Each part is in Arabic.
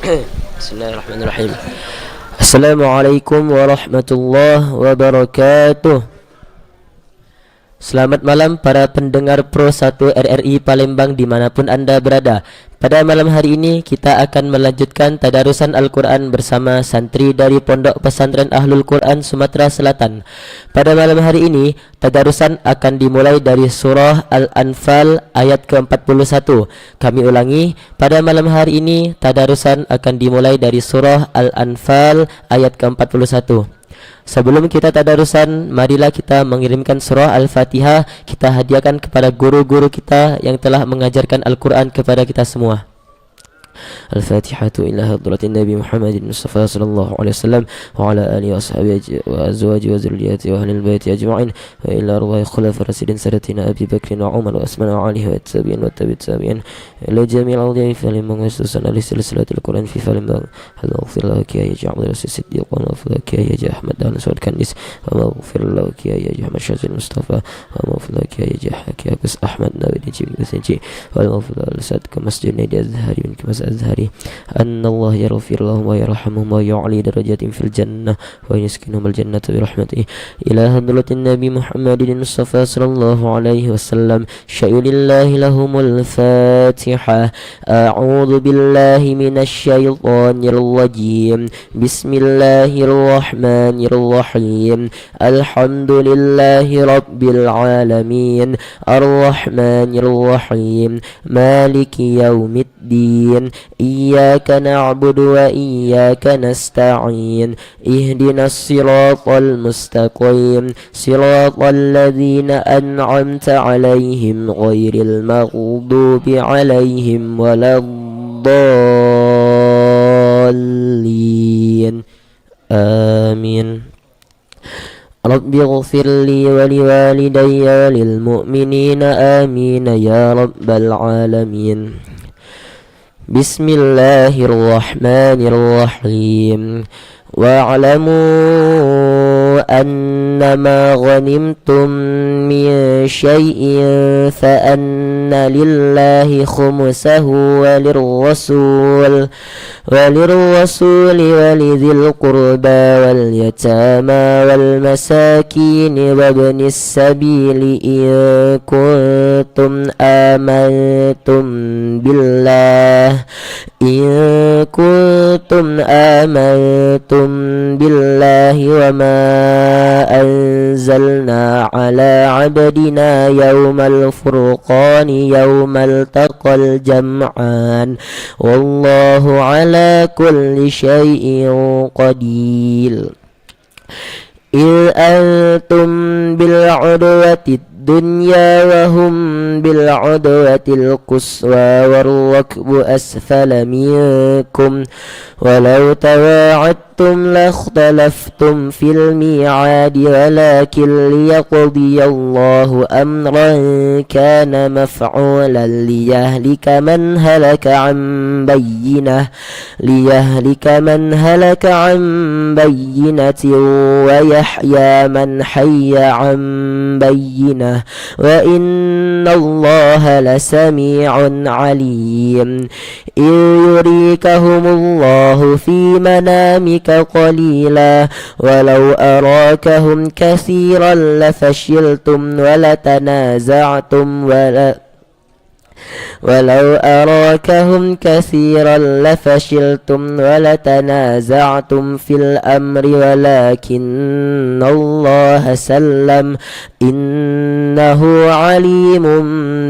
Bismillahirrahmanirrahim. Assalamualaikum warahmatullahi wabarakatuh. Selamat malam para pendengar Pro 1 RRI Palembang dimanapun Anda berada. Pada malam hari ini kita akan melanjutkan tadarusan Al-Quran bersama santri dari Pondok Pesantren Ahlul Quran Sumatera Selatan. Pada malam hari ini tadarusan akan dimulai dari surah Al-Anfal ayat ke-41. Kami ulangi, pada malam hari ini tadarusan akan dimulai dari surah Al-Anfal ayat ke-41. Sebelum kita tadarusan, marilah kita mengirimkan surah Al-Fatihah. Kita hadiahkan kepada guru-guru kita yang telah mengajarkan Al-Quran kepada kita semua. Al-Fatihatu ila hadratin Nabi Muhammadin Mustafa sallallahu alaihi wasallam wa ala alihi wa sahbihi wa azwaji wa zurriyyati wa ahlil baiti ajma'in wa ila arwahi khulafa rasidin sadatina Abi Bakr wa Umar wa Utsman wa Ali wa tabi'in wa tabi'in ila jami'il awliya fi Palembang wa sunan li silsilatul Quran fi Palembang. Allahumma lahu ya Ja'far as-Siddiq wa lahu ya Ahmad dan Saud Kanis wa lahu ya Ahmad Syazil Mustafa wa lahu ya Gus Ahmad Nabi Jibril Sanji wa lahu al-Sad ka Masjid Nabi Azhari min Azhari anna Allah yaghfir lahum wa yarhamuhum wa yu'li darajatin fil jannah wa yaskinhum al jannata bi rahmatihi ila hadratin Nabi Muhammadin Mustafa sallallahu alaihi wasallam. Syai'ulillahi lahumul Fatihah. A'udzu billahi minasy syaithanir rajim. Bismillahirrahmanirrahim. Alhamdulillahi rabbil alamin. Ar-rahmanir rahim. Maliki yaumiddin. Iyyaka na'budu wa iyyaka nasta'in. Ihdinas siratal mustaqim. Siratal ladzina an'amta 'alaihim ghairil maghdubi 'alaihim waladdallin. Amin. Rabbi ighfirli wa liwalidayya lil mu'minina amin ya rabbal alamin. Bismillahirrahmanirrahim. Wa'lamu annama ghanimtum min syai'in fa anna lillahi khumsahu walirrasul walidhil qurba wal yatama wal masakin wabnis sabili in kuntum amantum billah billahi wa ma anzalna ala abdina yawmal furqani yawmal taqal jam'an wallahu ala kulli syai'in qadir. Il antum bil udwati dunya wa hum bil udwatil quswa warrakbu asfala minkum walau tawa'adtum lakhtalaftum fil mi'adi walakin liyaqdiyallahu amran kana maf'ulan liyahlika man halaka an bayyinatin wa yahya man hayya an bayyinah wa inna allaha lasami'un alim. Yurikahumullahu fi manamika qalila walau arakahum kathiran lafashiltum walatanaza'tum ولو أراكهم كثيرا لفشلتم ولتنازعتم في الأمر ولكن الله سلم إنه عليم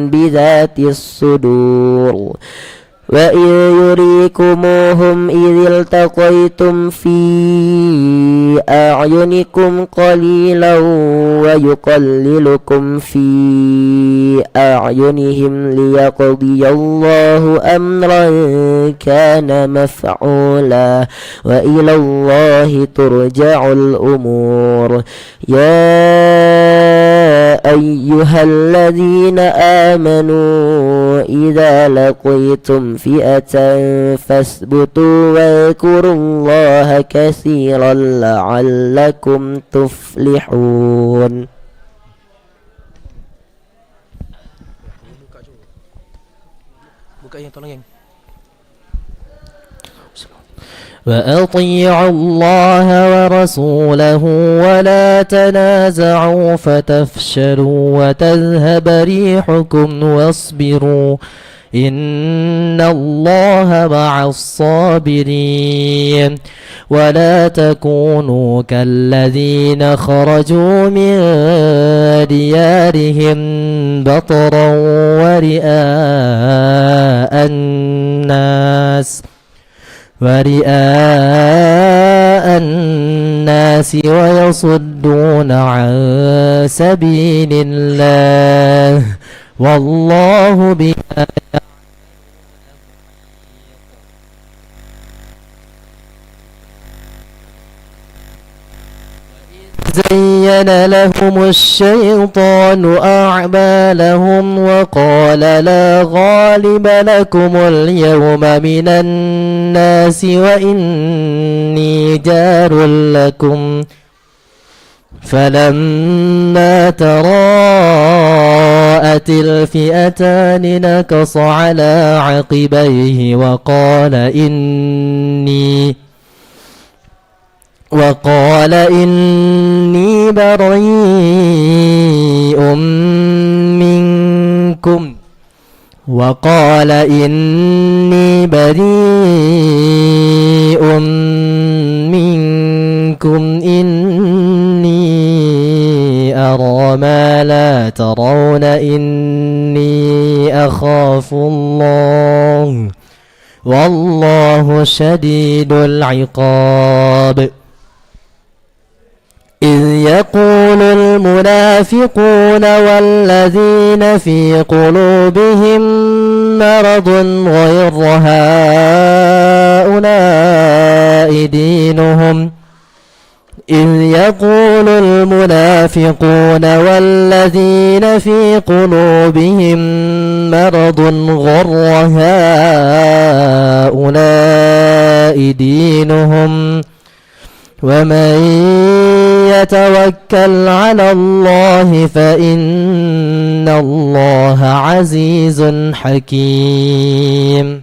بذات الصدور. وإذ يريكموهم إذ التقيتم في أعينكم قليلا ويقللكم في أعينهم ليقضي الله أمرا كان مفعولا وإلى الله ترجع الأمور. يا أيها الذين آمنوا إذا لقيتم فئة فاثبتوا واذكروا الله كثيرا لعلكم تفلحون. Buka yang tolong yang وأطيعوا الله ورسوله ولا تنازعوا فتفشلوا وتذهب ريحكم واصبروا إن الله مع الصابرين ولا تكونوا كالذين خرجوا من ديارهم بطرا ورئاء الناس ويصدون عن سبيل الله والله بما زين لهم الشيطان أعمالهم وقال لا غالب لكم اليوم من الناس وإني جار لكم فلما تراءت الفئتان نكص على عقبيه وقال إني بريء منكم إني أرى ما لا ترون إني أخاف الله والله شديد العقاب إذ يقول المنافقون والذين في قلوبهم مرض غير هؤلاء دينهم إذ يقول المنافقون والذين في قلوبهم مرض غر هؤلاء دينهم ومن يتوكل على الله فإن الله عزيز حكيم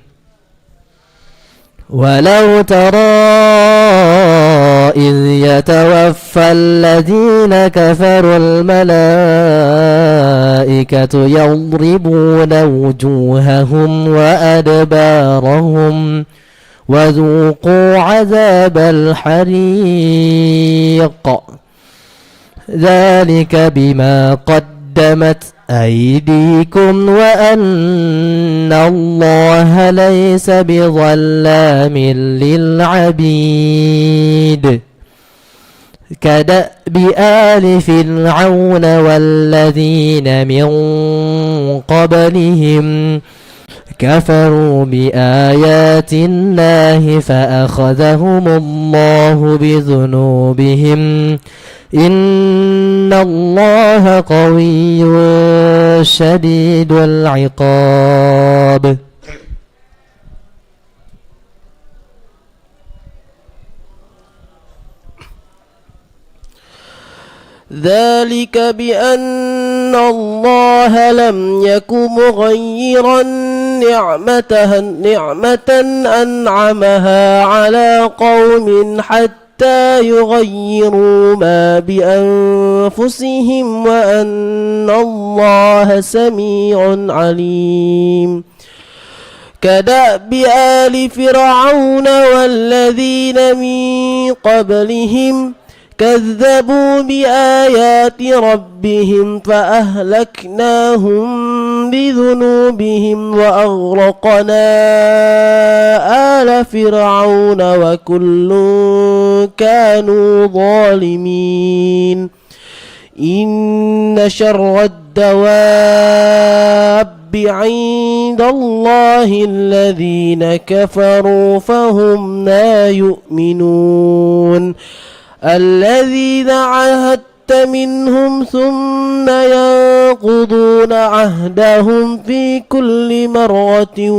ولو ترى إذ يتوفى الذين كفروا الملائكة يضربون وجوههم وأدبارهم وذوقوا عذاب الحريق ذلك بما قدمت أيديكم وأن الله ليس بظلام للعبيد كدأب آل فرعون والذين من قبلهم كفروا بآيات الله فأخذهم الله بذنوبهم إن الله قوي شديد العقاب ذلك بأن الله لم يك مغيرا نعمة أنعمها على قوم حتى يغيروا ما بأنفسهم وأن الله سميع عليم كدأب آل فرعون والذين من قبلهم كذبوا بآيات ربهم فأهلكناهم بذنوبهم وأغرقنا آل فرعون وكل كانوا ظالمين إن شر الدواب عند الله الذين كفروا فهم لا يؤمنون الذين عاهدت منهم ثم ينقضون عهدهم في كل مرة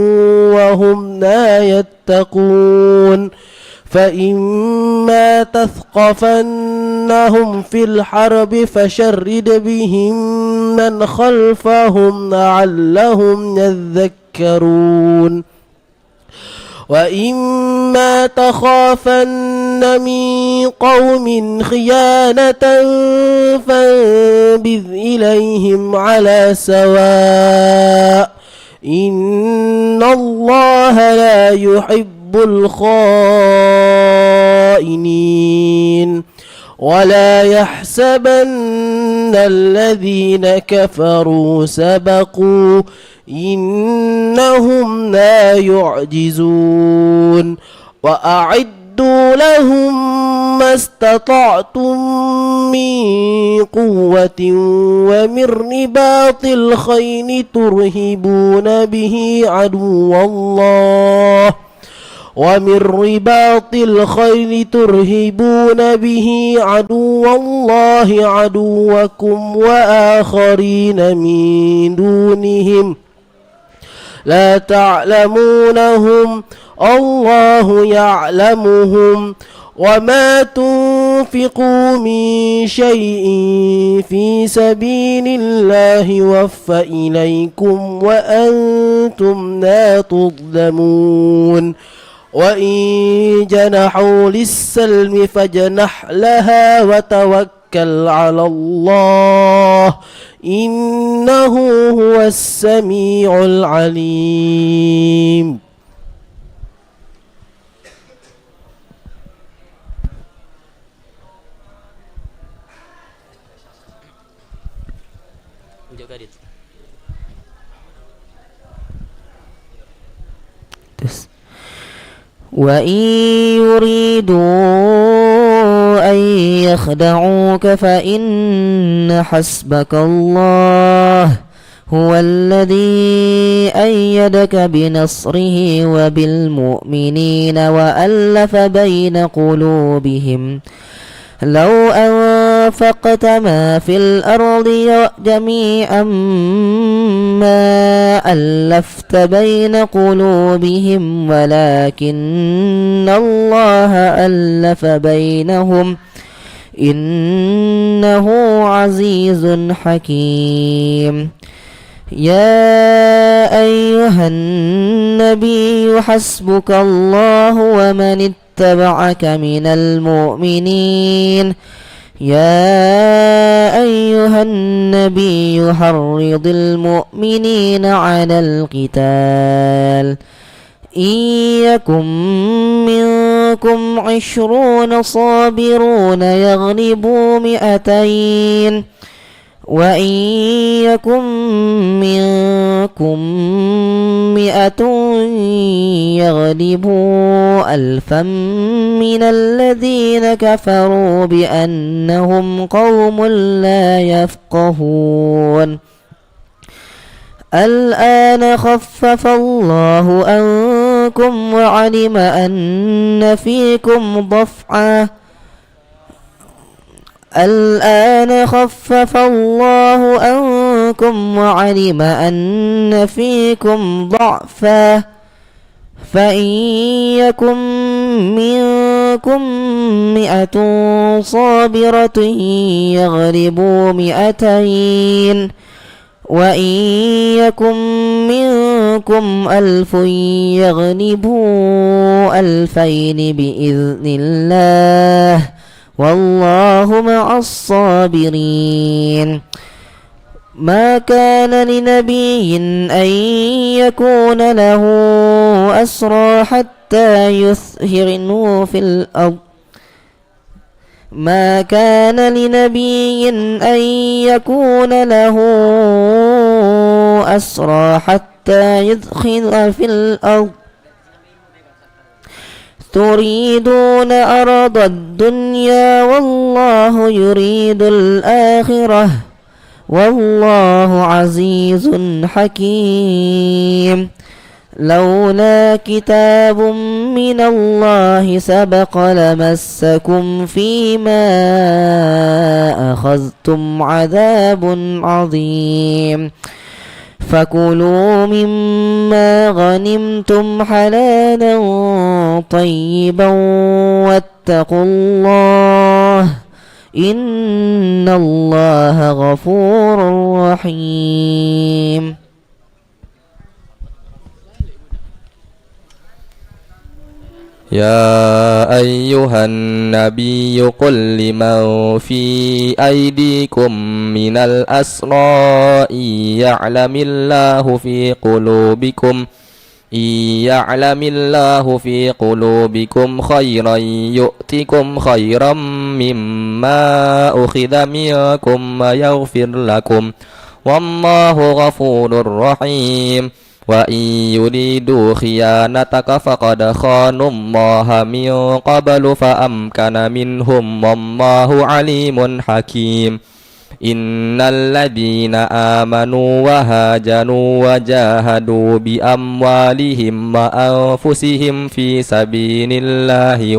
وهم لا يتقون فإما تثقفنهم في الحرب فشرد بهم من خلفهم لعلهم يذكرون وإما تخافن من قوم خيانة فانبذ إليهم على سواء إن الله لا يحب الخائنين ولا يحسبن الذين كفروا سبقوا إنهم لا يعجزون وأعدوا لهم ما استطعتم من قوة ومن رباط الخيل ترهبون به عدو الله ومن رباط الخيل ترهبون به عدو الله عدوكم وآخرين من دونهم لا تعلمونهم الله يعلمهم وما تنفقوا من شيء في سبيل الله يوفى إليكم وأنتم لا تظلمون وإن جنحوا للسلم فاجنح لها وتوكل على الله إنه هو السميع العليم. وإن يريدوا أن يخدعوك فإن حسبك الله هو الذي أيدك بنصره وبالمؤمنين وألف بين قلوبهم لو أنفقت ما في الأرض جميعا ما ألفت بين قلوبهم ولكن الله ألف بينهم إنه عزيز حكيم. يا أيها النبي حسبك الله ومن اتبعك من المؤمنين. يا أيها النبي حرض المؤمنين على القتال إن يكن منكم 20 صابرون يغلبوا 200 وإن يكن منكم 100 يغلبوا 1000 من الذين كفروا بأنهم قوم لا يفقهون. الآن خفف الله عنكم وعلم أن فيكم ضعفا الآن خفف الله عنكم وعلم أن فيكم ضعفا فإن يكن منكم 100 صابرة يغلبوا 200 وإن يكن منكم 1000 يغلبوا 2000 بإذن الله والله مع الصابرين. ما كان لنبي أن يكون له أسرى حتى يظهروا في الأرض. ما كان لنبي أن يكون له أسرى حتى يدخل في الأرض تريدون أرض الدنيا والله يريد الآخرة والله عزيز حكيم. لولا كتاب من الله سبق لمسكم فيما أخذتم عذاب عظيم. فكلوا مما غنمتم حلالا طيبا واتقوا الله إن الله غفور رحيم. يا أيها النبي قل لمن في أيديكم من الأسرى إن يعلم الله في قلوبكم خيرا يؤتكم خيرا مما أخذ منكم ويغفر لكم والله غفور رحيم وإن يريدوا خيانتك فقد خانوا الله من قبل فأمكن منهم والله عليم حكيم إن الذين آمنوا وهاجروا وجاهدوا بأموالهم وأنفسهم في سبيل الله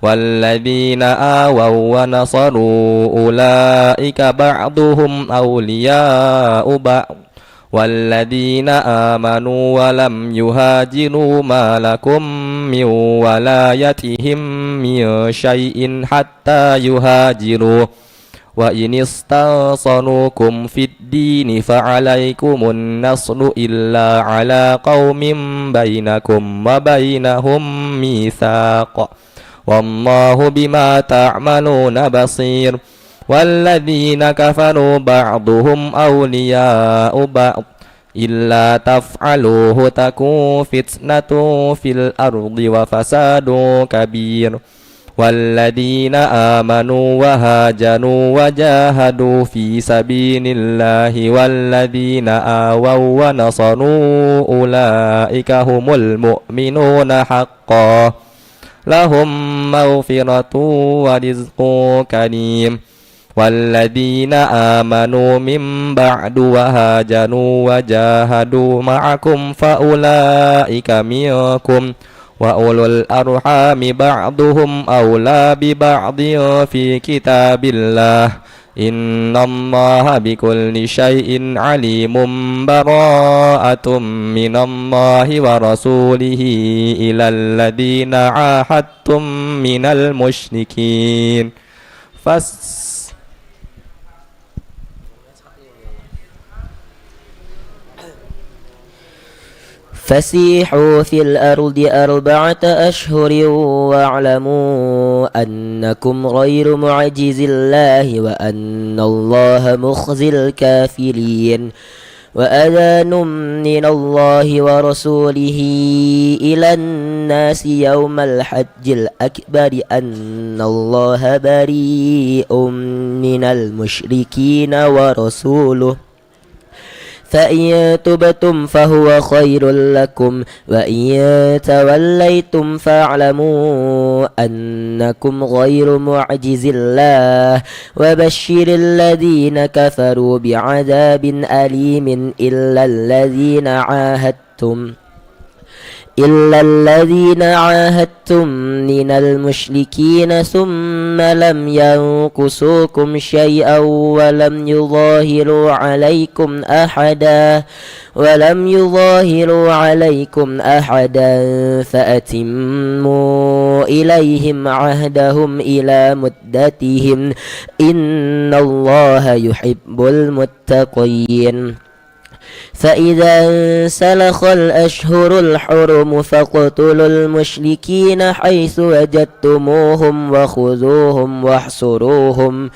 والذين آووا ونصروا أولئك بعضهم أولياء بعض والذين آمنوا ولم يهاجروا ما لكم من ولايتهم من شيء حتى يهاجروا وإن استنصروكم في الدين فعليكم النصر إلا على قوم بينكم وبينهم ميثاق والله بما تعملون بصير والذين كفروا بعضهم أولياء بعض إلا تفعلوه تكون فتنة في الأرض وفساد كبير والذين آمنوا وهاجروا وجاهدوا في سبيل الله والذين آووا ونصروا أولئك هم المؤمنون حقا لهم مغفرة ورزق كريم والذين آمنوا من بعد وهاجروا وجاهدوا معكم فأولئك منكم وأولو الأرحام بعضهم أولى ببعض في كتاب الله إن الله بكل شيء عليم براءة من الله ورسوله إلى الذين عاهدتم من المشركين فسيحوا في الأرض 4 أشهر واعلموا أنكم غير معجز الله وأن الله مخزي الكافرين وأذان من الله ورسوله إلى الناس يوم الحج الأكبر أن الله بريء من المشركين ورسوله فإن تبتم فهو خير لكم وإن توليتم فاعلموا أنكم غير معجز الله وبشر الذين كفروا بعذاب أليم إلا الذين عاهدتم من المشركين ثم لم ينقصوكم شيئا ولم يظاهروا عليكم أحدا فأتموا إليهم عهدهم إلى مدتهم إن الله يحب المتقين فإذا انسلخ الأشهر الحرم فاقتلوا المشركين حيث وجدتموهم وخذوهم واحصروهم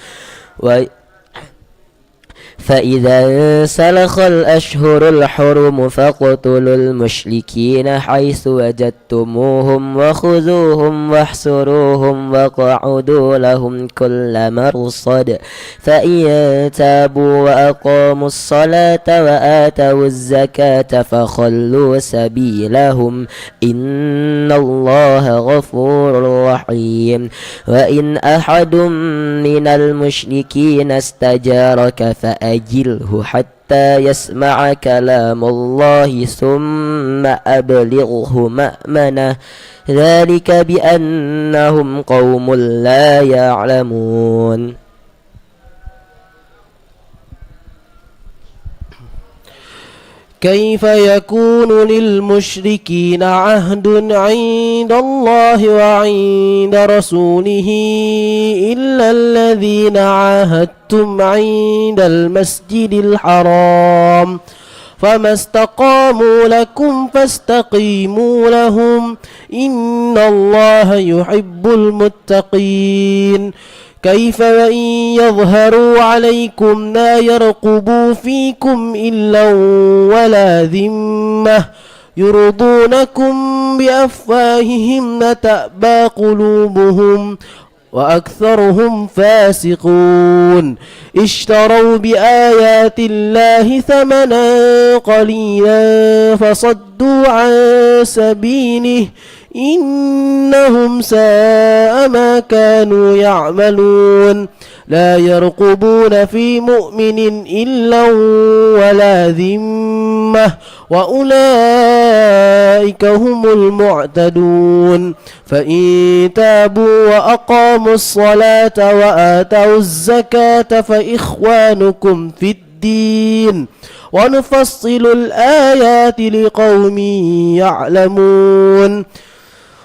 فإذا انسلخ الأشهر الحرم فاقتلوا المشركين حيث وجدتموهم وخذوهم واحصروهم واقعدوا لهم كل مرصد فإن تابوا وأقاموا الصلاة وآتوا الزكاة فخلوا سبيلهم إن الله غفور رحيم وإن أحد من المشركين استجارك فأجله حتى يسمع كلام الله ثم أبلغه مأمنه ذلك بأنهم قوم لا يعلمون كيف يكون للمشركين عهد عند الله وعند رسوله إلا الذين عاهدتم عند المسجد الحرام فما استقاموا لكم فاستقيموا لهم إن الله يحب المتقين كيف وإن يظهروا عليكم لا يرقبوا فيكم إلا ولا ذمة يرضونكم بأفواههم تأبى قلوبهم وأكثرهم فاسقون اشتروا بآيات الله ثمنا قليلا فصدوا عن سبيله إنهم ساء ما كانوا يعملون لا يرقبون في مؤمن إلا ولا ذمة وأولئك هم المعتدون فإن تابوا وأقاموا الصلاة وآتوا الزكاة فإخوانكم في الدين ونفصل الآيات لقوم يعلمون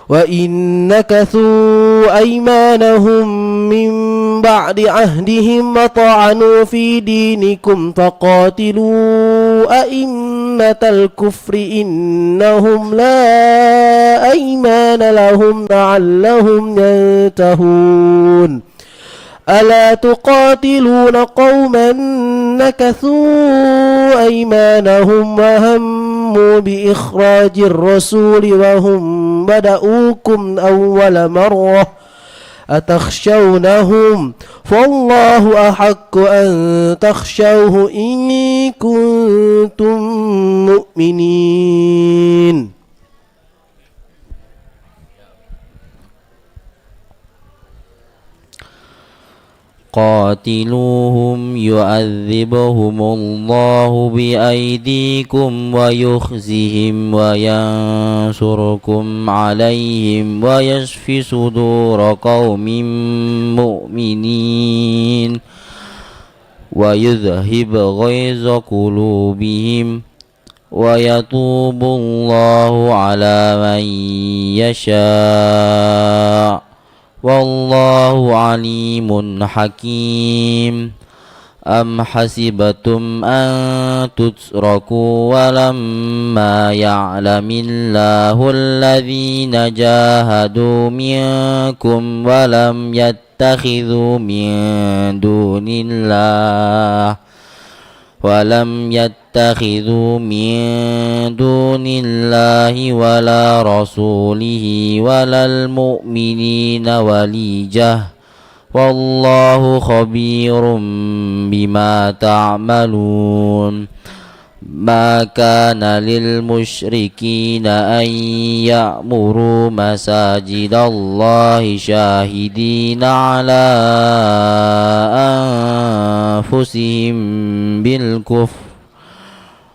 وإن نكثوا أيمانهم من بعد عهدهم وطعنوا في دينكم فقاتلوا أئمة الكفر إنهم لا أيمان لهم لعلهم ينتهون ألا تقاتلون قوما نكثوا أيمانهم وهموا بإخراج الرسول وهم بدؤوكم أول مرة أتخشونهم فالله أحق أن تخشوه إن كنتم مؤمنين قاتلوهم يعذبهم الله بأيديكم ويخزهم وينصركم عليهم ويشفي صدور قوم مؤمنين ويذهب غيظ قلوبهم ويتوب الله على من يشاء والله عليم حكيم أم حسبتم أن تتركوا ولما يعلم الله الذين جاهدوا منكم ولم يتخذوا من دون الله ولا رسوله ولا المؤمنين وليجة والله خبير بما تعملون ما كان للمشركين أن يأمروا مساجد الله شاهدين على أنفسهم بالكفر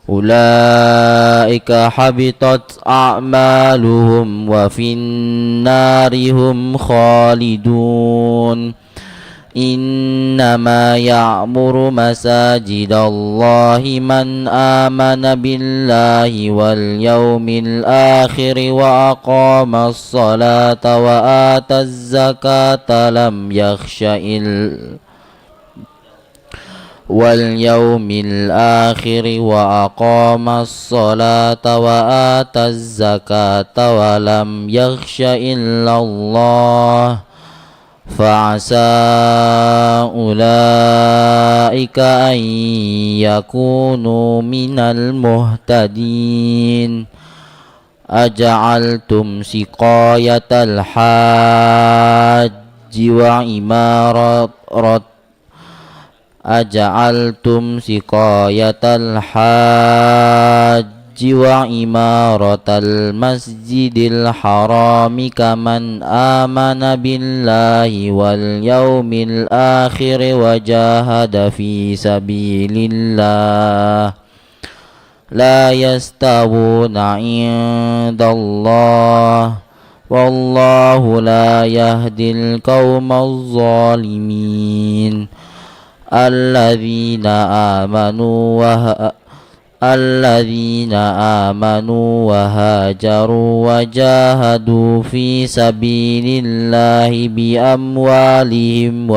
أولئك حبطت أعمالهم وفي النار هم خالدون إنما يعمر مساجد الله من آمن بالله واليوم الآخر وأقام الصلاة وآتى الزكاة واليوم الآخر وأقام الصلاة وآتى الزكاة ولم يخش إلا الله فعسى أولئك أن يكونوا من المهتدين أجعلتم سقاية الحاج وعمارة المسجد الحرام كمن آمن بالله واليوم الآخر وجاهد في سبيل الله لا يستوون عند الله والله لا يهدي القوم الظالمين الذين الذين آمنوا وهاجروا وجاهدوا في سبيل الله بأموالهم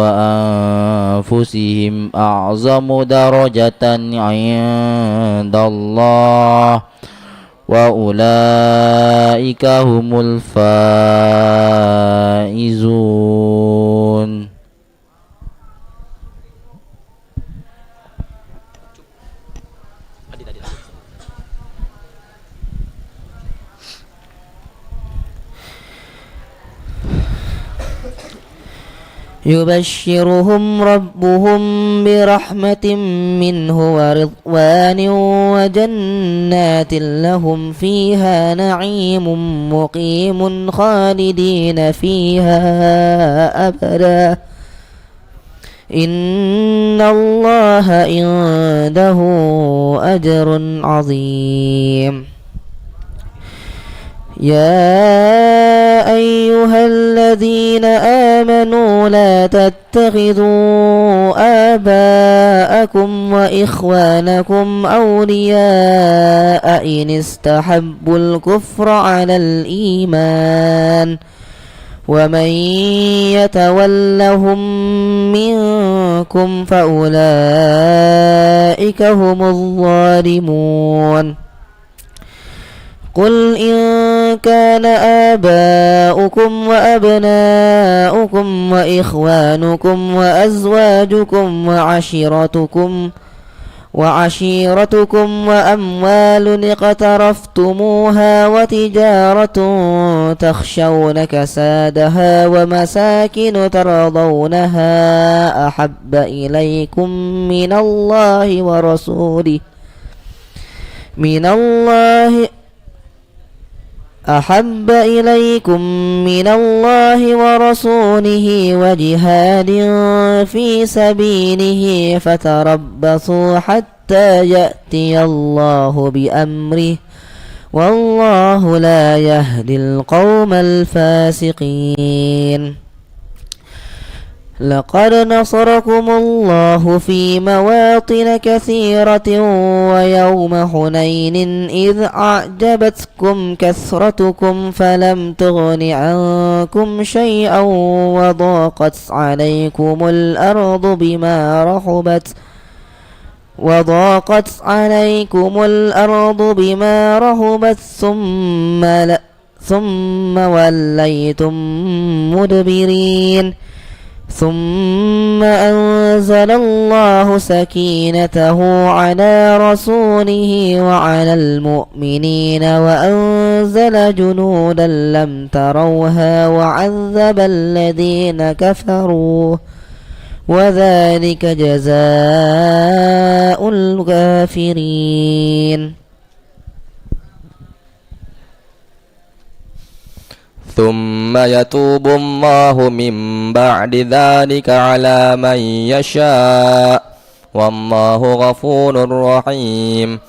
وأنفسهم أعظم درجة عند الله وأولئك هم الفائزون. يبشرهم ربهم برحمة منه ورضوان وجنات لهم فيها نعيم مقيم خالدين فيها أبدا إن الله عنده أجر عظيم. يا أيها الذين آمنوا لا تتخذوا آباءكم وإخوانكم أولياء إن استحبوا الكفر على الإيمان ومن يتولهم منكم فأولئك هم الظالمون. قل إن كان آباؤكم وأبناؤكم وإخوانكم وأزواجكم وعشيرتكم وأموال اقترفتموها وتجارة تخشون كسادها ومساكن ترضونها أحب إليكم من الله ورسوله وجهاد في سبيله فتربصوا حتى يأتي الله بأمره والله لا يهدي القوم الفاسقين. لقد نصركم الله في مواطن كثيرة ويوم حنين إذ أعجبتكم كثرتكم فلم تغن عنكم شيئا وضاقت عليكم الأرض بما رحبت ثم وليتم مدبرين. ثم أنزل الله سكينته على رسوله وعلى المؤمنين وأنزل جنودا لم تروها وعذب الذين كفروا وذلك جزاء الكافرين. ثم يتوب الله من بعد ذلك على من يشاء والله غفور رحيم.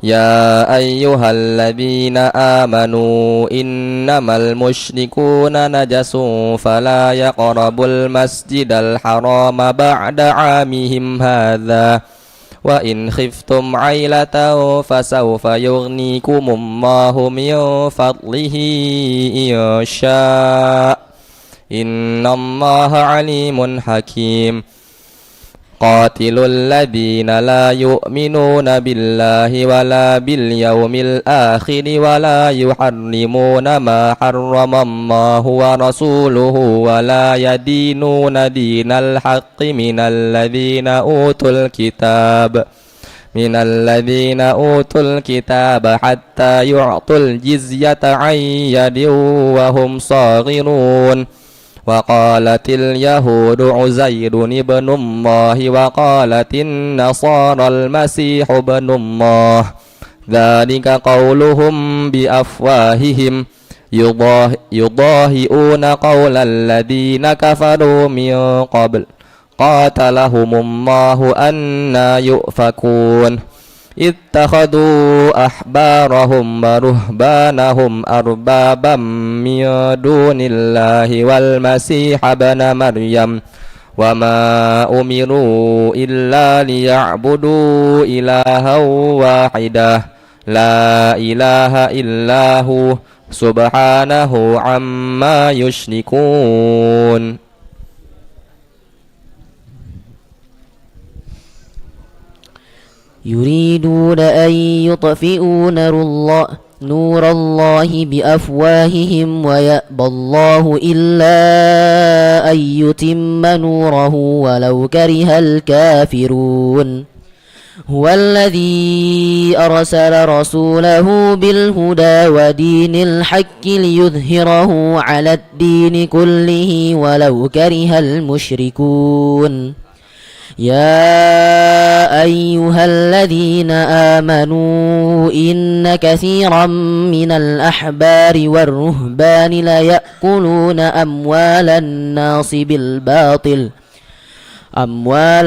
يا أيها الذين آمنوا إنما المشركون نجس فلا يقربوا المسجد الحرام بعد عامهم هذا وإن خفتم عيلة فسوف يغنيكم الله من فضله إن شاء إن الله عليم حكيم. قاتلوا الذين لا يؤمنون بالله ولا باليوم الآخر ولا يحرمون ما حرم الله ورسوله ولا يدينون دين الحق من الذين أوتوا الكتاب حتى يعطوا الجزية عن يد وهم صاغرون. وقالت اليهود عزير ابن الله وقالت النصارى المسيح ابن الله ذلك قولهم بأفواههم يضاهئون قول الذين كفروا من قبل قاتلهم الله أنى يؤفكون. اتخذوا أحبارهم ورهبانهم أربابا من دون الله والمسيح ابن مريم وما أمروا إلا ليعبدوا إلها واحدا لا إله إلا هو سبحانه عما يشركون يريدون أن يطفئوا نور الله بأفواههم ويأبى الله إلا أن يتم نوره ولو كره الكافرون هو الذي أرسل رسوله بالهدى ودين الحق ليظهره على الدين كله ولو كره المشركون يا أيها الذين آمنوا إن كثيرا من الأحبار والرهبان ليأكلون أموال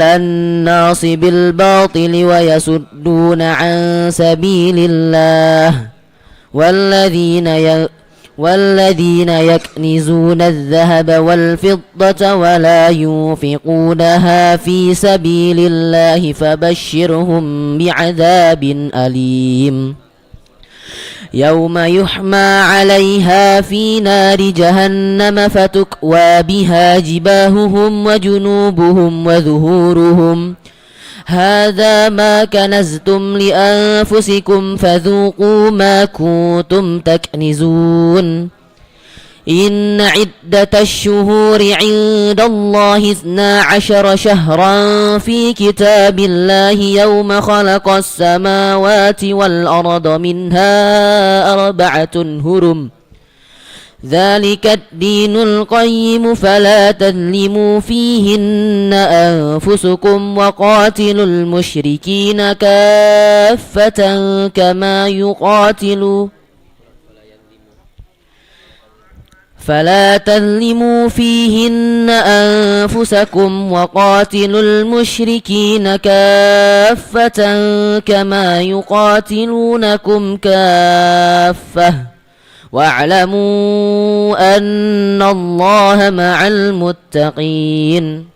الناس بالباطل ويصدون عن سبيل الله والذين يكنزون الذهب والفضة ولا ينفقونها في سبيل الله فبشرهم بعذاب أليم يوم يحمى عليها في نار جهنم فتكوى بها جباههم وجنوبهم وظهورهم هذا ما كنزتم لأنفسكم فذوقوا ما كنتم تكنزون إن عدة الشهور عند الله 12 شهرا في كتاب الله يوم خلق السماوات والأرض منها 4 هرم ذلك الدين القيم فلا تظلموا فيهن أنفسكم وقاتلوا المشركين كافة كما يقاتلوا فلا تظلموا فيهن أنفسكم وقاتلوا المشركين كافة كما يقاتلونكم كافة واعلموا أن الله مع المتقين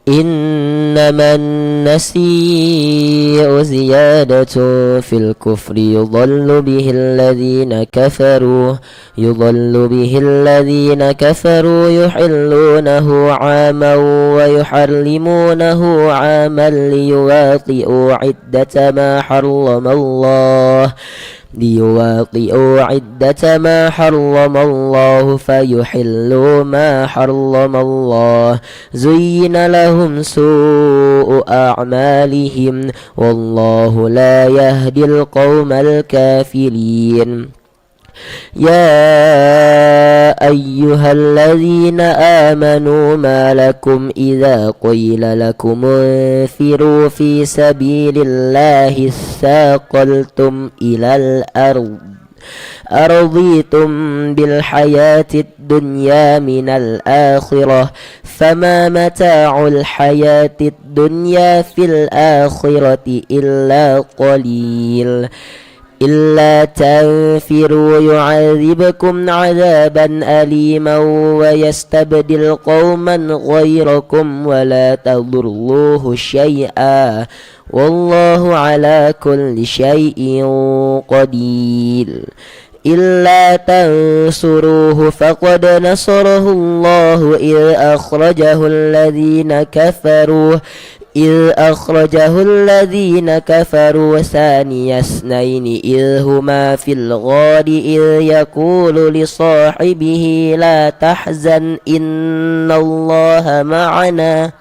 إنما النسيء زيادة في الكفر يضل به الذين كفروا يحلونه عاما ويحرمونه عاما ليواطئوا عدة ما حرم الله فيحلوا ما حرم الله زين لهم سوء أعمالهم والله لا يهدي القوم الكافرين يا أيها الذين آمنوا ما لكم إذا قيل لكم انفروا في سبيل الله اثاقلتم إلى الأرض أرضيتم بالحياة الدنيا من الآخرة فما متاع الحياة الدنيا في الآخرة إلا قليل إلا تنفروا يعذبكم عذابا أليما ويستبدل قوما غيركم ولا تضروه شيئا والله على كل شيء قدير إلا تنصروه فقد نصره الله إذ أخرجه الذين كفروا ثاني اثنين إذ هما في الغار إذ يقول لصاحبه لا تحزن إن الله معنا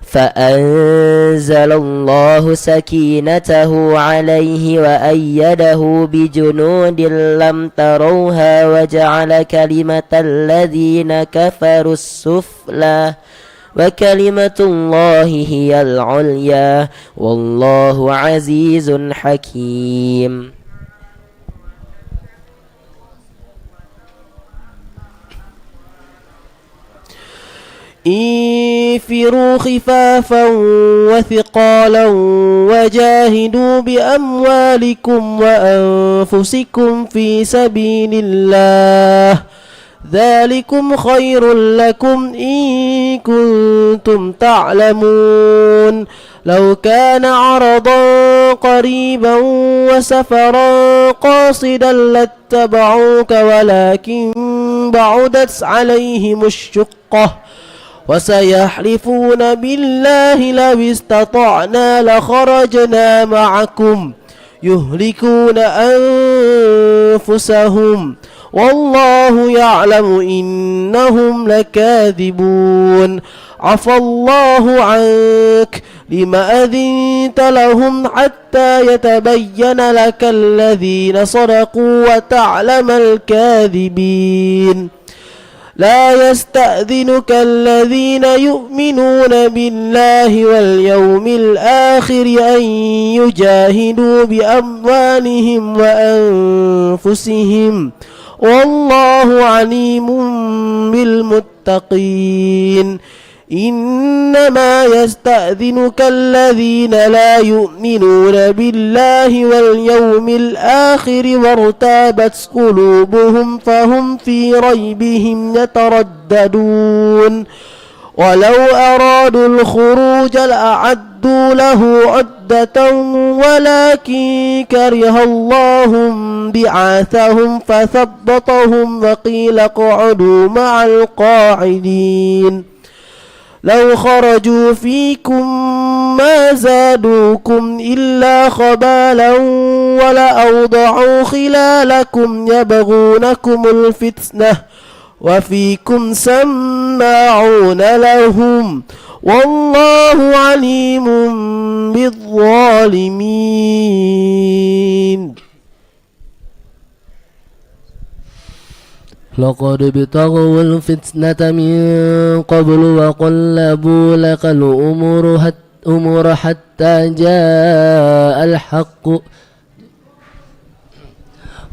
فأنزل الله سكينته عليه وأيده بجنود لم تروها وجعل كلمة الذين كفروا السفلى وكلمة الله هي العليا والله عزيز حكيم. انفروا خفافا وثقالا وجاهدوا بأموالكم وأنفسكم في سبيل الله ذلكم خير لكم إن كنتم تعلمون لو كان عرضا قريبا وسفرا قاصدا لاتبعوك ولكن بعدت عليهم الشقة وسيحلفون بالله لو استطعنا لخرجنا معكم يهلكون أنفسهم والله يعلم إنهم لكاذبون عفى الله عنك لما أذنت لهم حتى يتبين لك الذين صدقوا وتعلم الكاذبين لا يستأذنك الذين يؤمنون بالله واليوم الآخر أن يجاهدوا بأموالهم وأنفسهم والله عليم بالمتقين إنما يستأذنك الذين لا يؤمنون بالله واليوم الآخر وارتابت قلوبهم فهم في ريبهم يترددون ولو أرادوا الخروج لأعدوا له عدة ولكن كره الله بعاثهم فثبطهم وقيل اقعدوا مع القاعدين لو خرجوا فيكم ما زادوكم إلا خبالا ولأوضعوا خلالكم يبغونكم الفتنة وفيكم سماعون لهم والله عليم بالظالمين لقد ابتغوا الفتنة من قبل وقلبوا لك الأمور حتى جاء الحق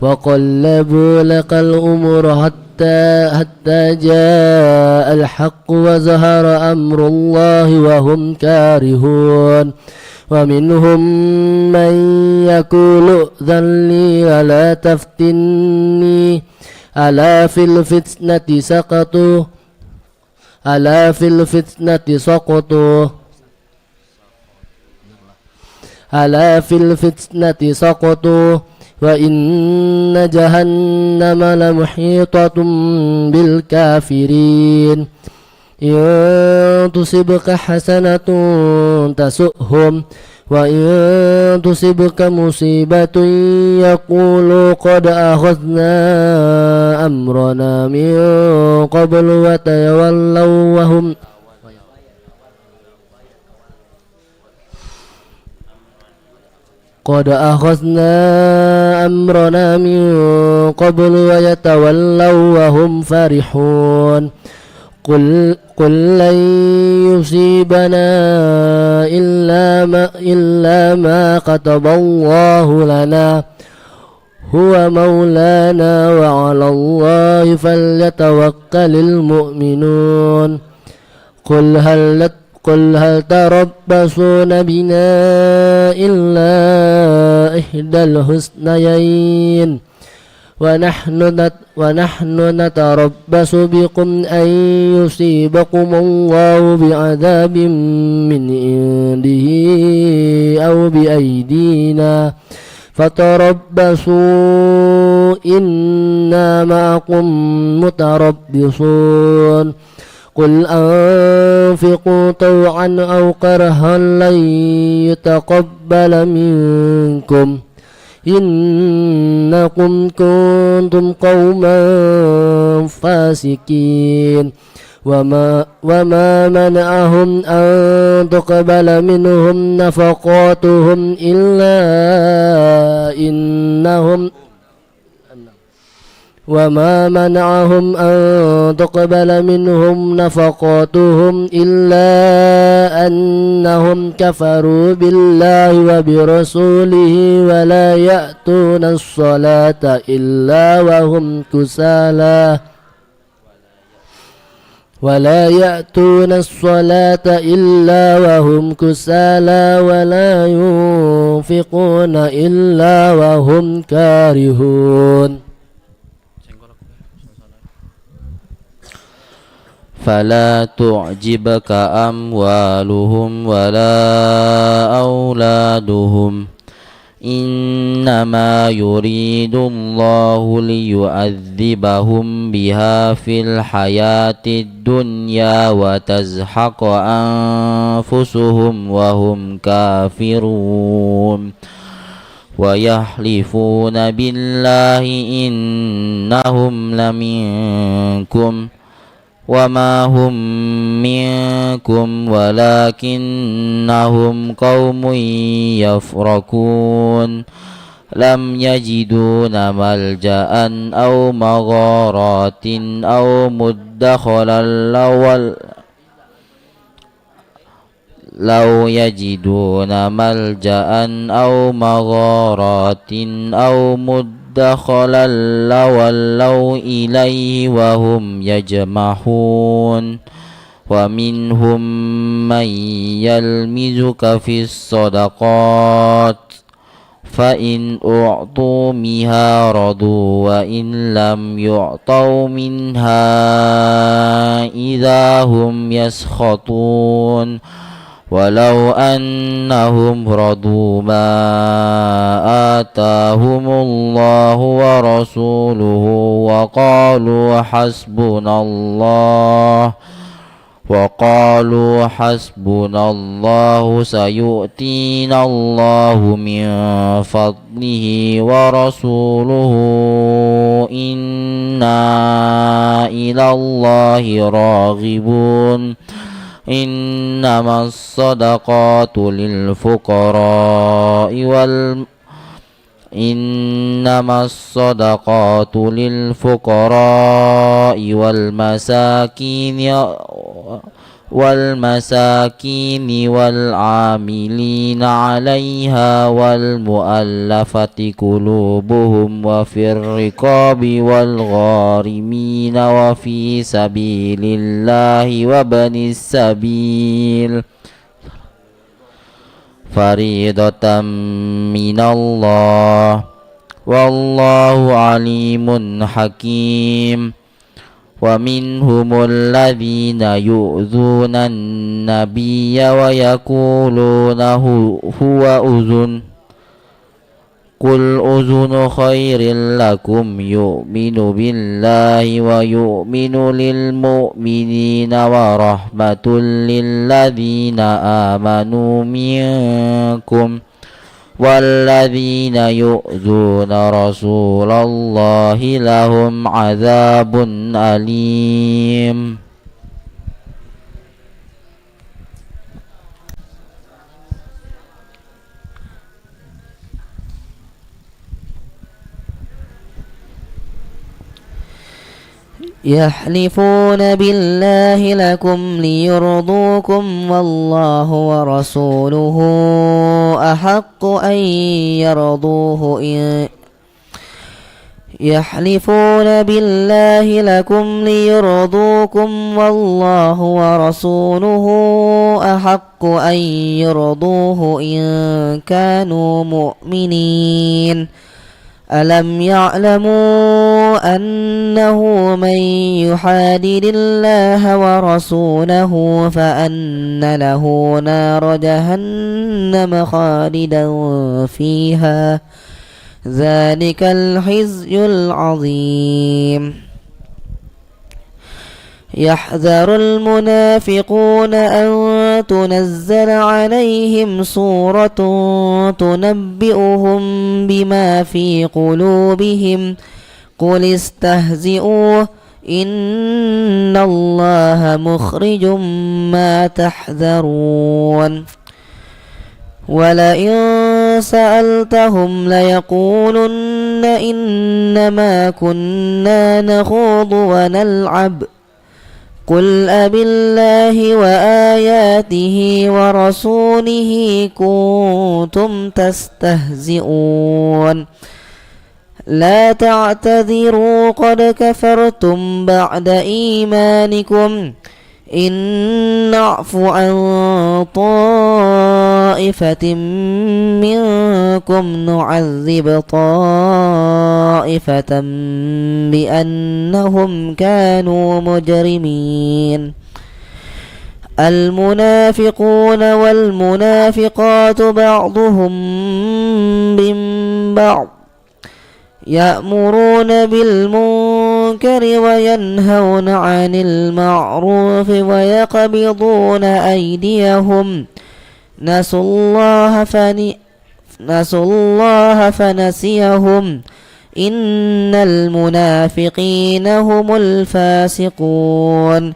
وقلبوا لك الأمور حتى جاء الحق وظهر أمر الله وهم كارهون ومنهم من يقول ائذن لي ولا تفتني ألا في الفتنة سقطوا ألا في الفتنة سقطوا ألا في الفتنة سقطوا وإن جهنم لمحيطة بالكافرين إن تصبك حسنة تسؤهم وإن تصبك مصيبة يقولوا قد أخذنا أمرنا من قبل وتولوا وهم قد أخذنا أمرنا من قبل ويتولوا وهم فرحون قل لن يصيبنا إلا ما كتب الله لنا هو مولانا وعلى الله فليتوكل المؤمنون قل هل تربصون بنا إلا إحدى الحسنيين ونحن نتربص بكم أن يصيبكم الله بعذاب من عنده أو بأيدينا فتربصوا إنا معكم متربصون قل أنفقوا طوعا أو كرها لن يتقبل منكم إنكم كنتم قوما فاسقين وما منعهم أن تقبل منهم نفقاتهم إلا أنهم وما منعهم أن تقبل منهم نفقاتهم إلا أنهم كفروا بالله وبرسوله ولا يأتون الصلاة إلا وهم كسالى ولا يأتون الصلاة إلا وهم كسالى ولا ينفقون إلا وهم كارهون فلا تعجبك أموالهم ولا أولادهم إنما يريد الله ليعذبهم بها في الحياة الدنيا وتزهق أنفسهم وهم كافرون ويحلفون بالله إنهم لمنكم وما هم منكم ولكنهم قوم يفرقون لم يجدون ملجأ أو مغارات أو مدخلا لو يجدون ملجأ أو مغارات أو مدخلا لولوا إليه وهم يجمحون ومنهم من يلمزك في الصدقات فإن أعطوا منها رضوا وإن لم يعطوا منها إذا هم يسخطون ولو أنهم رضوا ما آتاهم الله ورسوله وقالوا حسبنا الله سيؤتينا الله من فضله ورسوله إنا إلى الله راغبون إنما الصدقات للفقراء والمساكين والعاملين عليها والمؤلفة قلوبهم وفي الرقاب والغارمين وفي سبيل الله وابن السبيل فريضة من الله والله عليم حكيم ومنهم الذين يؤذون النبي ويقولون هو أذن قل أذن خير لكم يؤمن بالله ويؤمن للمؤمنين ورحمة للذين آمنوا منكم والذين يؤذون رسول الله لهم عذاب أليم يحلفون بالله لكم ليرضوكم والله ورسوله أحق أن يرضوه يحلفون بالله لكم ليرضوكم والله ورسوله أحق أن يرضوه إن كانوا مؤمنين ألم يعلموا أنه من يحادد الله ورسوله فأن له نار جهنم خالدا فيها ذلك الخزي العظيم يحذر المنافقون أن تنزل عليهم سورة تنبئهم بما في قلوبهم قل استهزئوا إن الله مخرج ما تحذرون ولئن سألتهم ليقولن إنما كنا نخوض ونلعب قل أبالله وآياته ورسوله كنتم تستهزئون لا تعتذروا قد كفرتم بعد إيمانكم إن نعف عن طائفة منكم نعذب طائفة بأنهم كانوا مجرمين المنافقون والمنافقات بعضهم من بعض يأمرون بالمنكر وينهون عن المعروف ويقبضون أيديهم نسوا الله فنسيهم إن المنافقين هم الفاسقون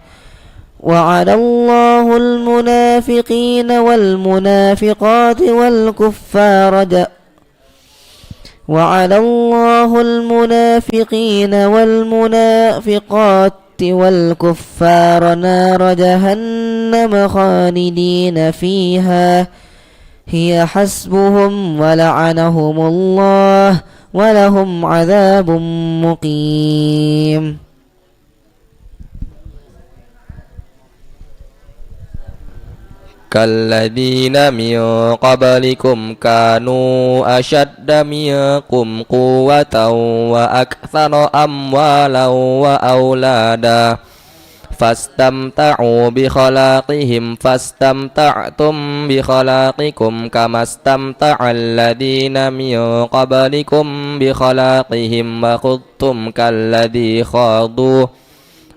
وعد الله المنافقين والمنافقات والكفار نار جهنم خالدين فيها هي حسبهم ولعنهم الله ولهم عذاب مقيم كالذين من قبلكم كانوا أشد منكم قوة وأكثر أموالا وأولادا فاستمتعوا بخلاقهم فاستمتعتم بخلاقكم كما استمتع الذين من قبلكم بخلاقهم وخضتم كالذي خاضوا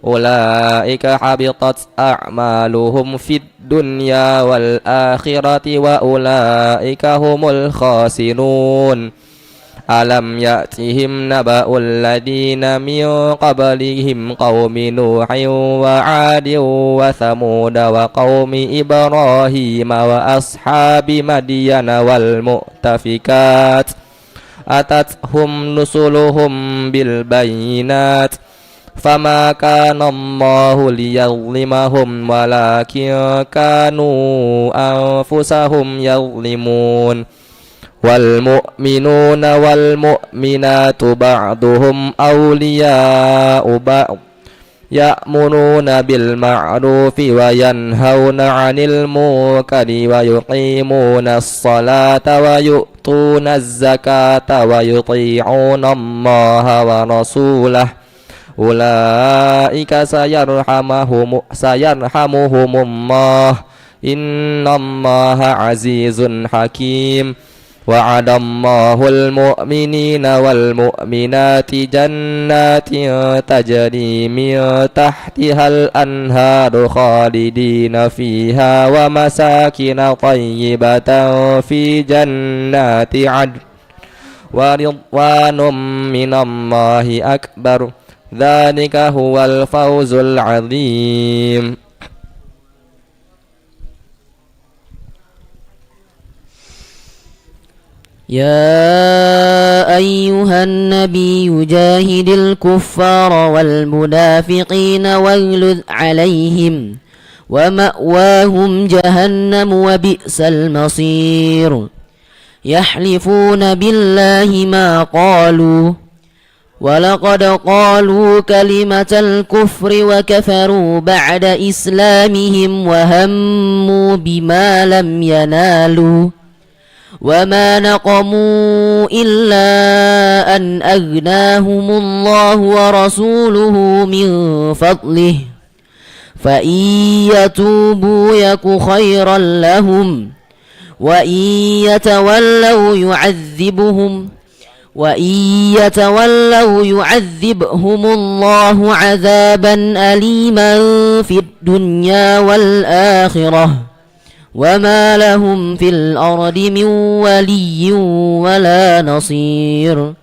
أولئك حبطت أعمالهم في الدنيا والآخرة وأولئك هم الخاسرون ألم يأتهم نبأ الذين من قبلهم قوم نوح وعاد وثمود وقوم إبراهيم وأصحاب مدين والمؤتفكات أتتهم رسلهم بالبينات فما كان الله ليظلمهم ولكن كانوا أنفسهم يظلمون والمؤمنون والمؤمنات بعضهم أولياء بعض يأمرون بالمعروف وينهون عن المنكر ويقيمون الصلاة ويؤتون الزكاة ويطيعون الله ورسوله أولئك سيرحمهم الله إن الله عزيز حكيم وعد الله المؤمنين والمؤمنات جنات تجري من تحتها الأنهار خالدين فيها ومساكن طيبة في جنات عدن ورضوان من الله أكبر ذلك هو الفوز العظيم. يا أيها النبي جاهد الكفار والمنافقين واغلظ عليهم ومأواهم جهنم وبئس المصير يحلفون بالله ما قالوا ولقد قالوا كلمة الكفر وكفروا بعد إسلامهم وهموا بما لم ينالوا وما نقموا إلا أن أغناهم الله ورسوله من فضله فإن يتوبوا يك خيرا لهم وإن يتولوا يعذبهم الله عذابا أليما في الدنيا والآخرة وما لهم في الأرض من ولي ولا نصير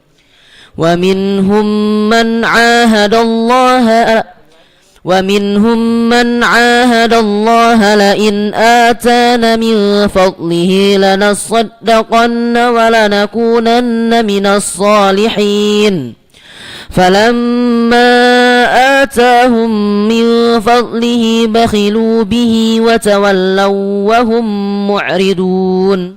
ومنهم من عاهد الله لئن آتانا من فضله لنصدقن ولنكونن من الصالحين فلما آتاهم من فضله بخلوا به وتولوا وهم معرضون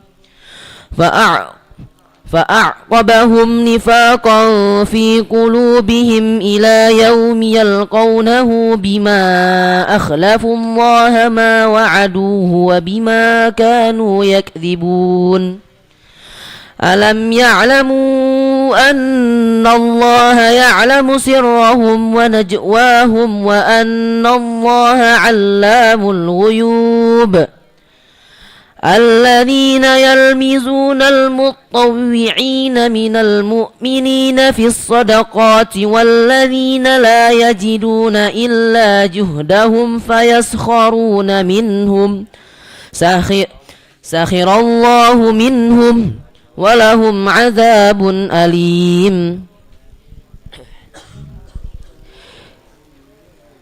فأعقبهم نفاقا في قلوبهم إلى يوم يلقونه بما أخلفوا الله ما وعدوه وبما كانوا يكذبون ألم يعلموا أن الله يعلم سرهم ونجواهم وأن الله علام الغيوب الذين يلمزون المطوعين من المؤمنين في الصدقات والذين لا يجدون إلا جهدهم فيسخرون منهم سخر الله منهم ولهم عذاب أليم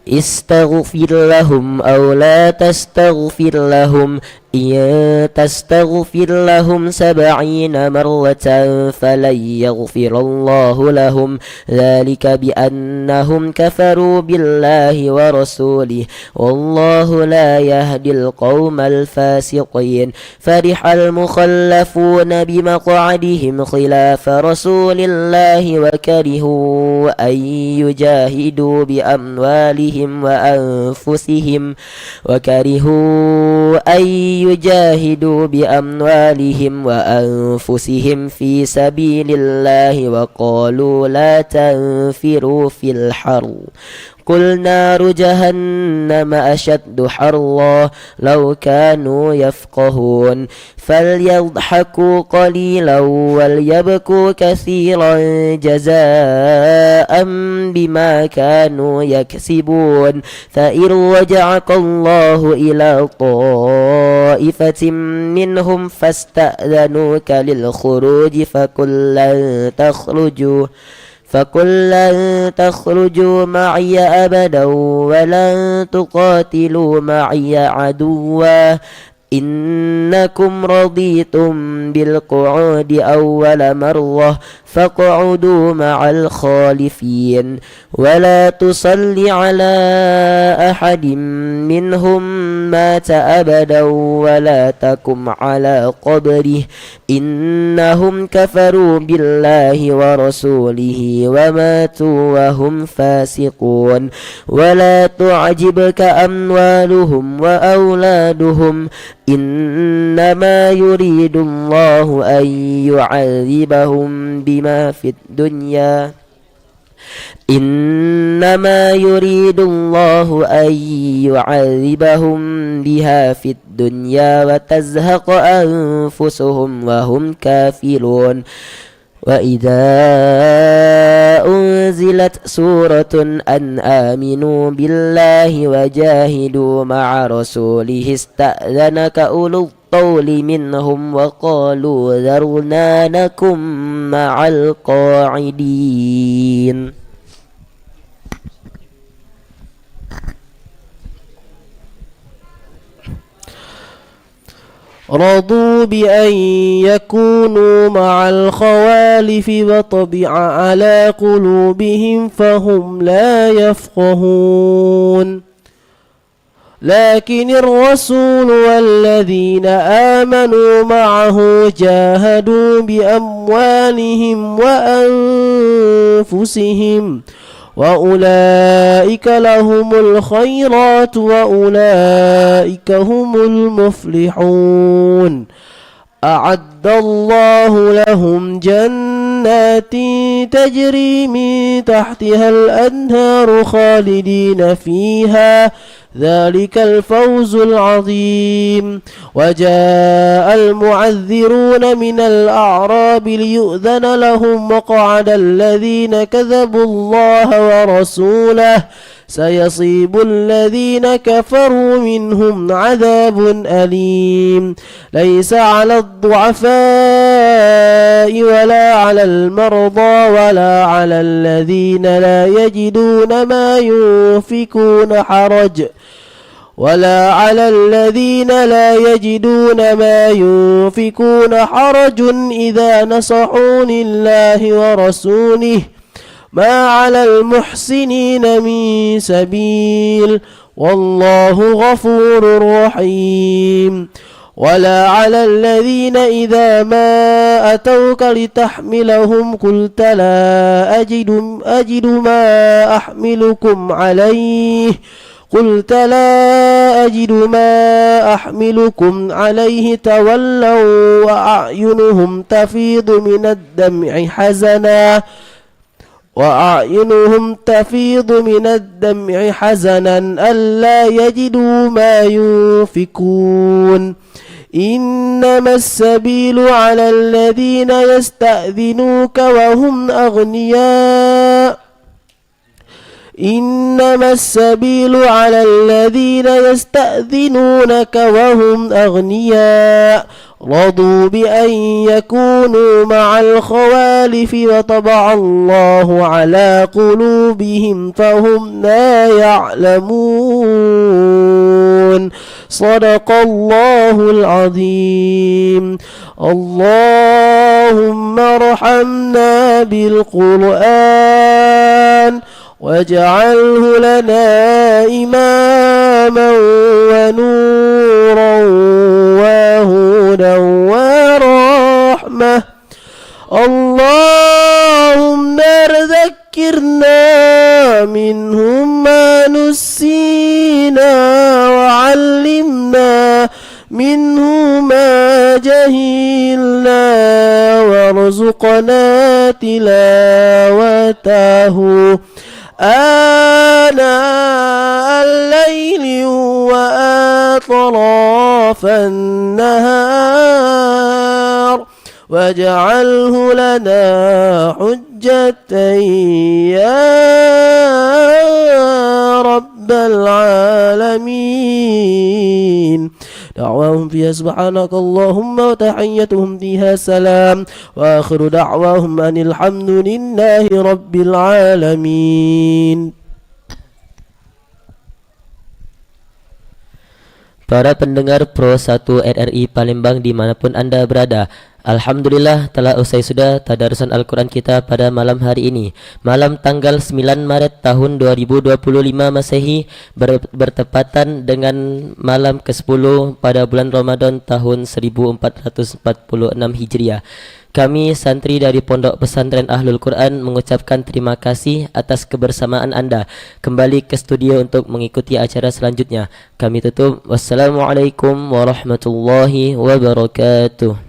استغفر لهم أو لا تستغفر لهم إن تستغفر لهم 70 مرة فلن يغفر الله لهم ذلك بأنهم كفروا بالله ورسوله والله لا يهدي القوم الفاسقين فرح المخلفون بمقعدهم خلاف رسول الله وكرهوا أن يجاهدوا بأموالهم وأنفسهم في سبيل الله وقالوا لا تنفروا في الحر قل نار جهنم أشد حرا لو كانوا يفقهون فليضحكوا قليلا وليبكوا كثيرا جزاء بما كانوا يكسبون فإن رجعك الله إلى طائفة منهم فاستأذنوك للخروج فقل لن تخرجوا معي أبدا ولن تقاتلوا معي عدوا إنكم رضيتم بالقعود أول مرة فاقعدوا مع الخالفين ولا تصل على أحد منهم مات أبدا ولا تقم على قبره إنهم كفروا بالله ورسوله وماتوا وهم فاسقون ولا تعجبك أموالهم وأولادهم إنما يريد الله أن يعذبهم بها في الدنيا وتزهق أنفسهم وهم كافرون وإذا أنزلت سورة أن آمنوا بالله وجاهدوا مع رسوله استأذنك أولو الطول منهم وقالوا ذرنا نكن مع القاعدين رضوا بأن يكونوا مع الخوالف وطبع على قلوبهم فهم لا يفقهون لكن الرسول والذين آمنوا معه جاهدوا بأموالهم وأنفسهم وأولئك لهم الخيرات وأولئك هم المفلحون أعد الله لهم جنات تجري من تحتها الأنهار خالدين فيها ذلك الفوز العظيم وجاء المعذرون من الأعراب ليؤذن لهم وقعد الذين كذبوا الله ورسوله سيصيب الذين كفروا منهم عذاب أليم ليس على الضعفاء ولا على المرضى ولا على الذين لا يجدون ما ينفقون حرج إذا نصحوا لله ورسوله ما على المحسنين من سبيل والله غفور رحيم ولا على الذين إذا ما أتوك لتحملهم قلت لا أجد ما أحملكم عليه تولوا وأعينهم تفيض من الدمع حزنا ألا يجدوا ما ينفقون إنما السبيل على الذين يستأذنونك وهم أغنياء رضوا بأن يكونوا مع الخوالف وطبع الله على قلوبهم فهم لا يعلمون صدق الله العظيم. اللهم ارحمنا بالقرآن واجعله لنا إماما ونورا وهدى ورحمة. اللهم ذكرنا منه ما نسينا وعلمنا منه ما جهلنا وارزقنا تلاوته آناء الليل وأطراف النهار واجعله لنا حجة يا رب العالمين. دعواهم فيها سبحانك اللهم وتحيتهم فيها سلام وآخر دعواهم أن الحمد لله رب العالمين. Para pendengar Pro 1 RRI Palembang dimanapun Anda berada, Alhamdulillah telah usai sudah tadarusan Al-Quran kita pada malam hari ini, malam tanggal 9 Maret tahun 2025 Masehi, bertepatan dengan malam ke-10 pada bulan Ramadan tahun 1446 Hijriah. Kami santri dari Pondok Pesantren Ahlul Quran mengucapkan terima kasih atas kebersamaan Anda. Kembali ke studio untuk mengikuti acara selanjutnya. Kami tutup. Wassalamualaikum warahmatullahi wabarakatuh.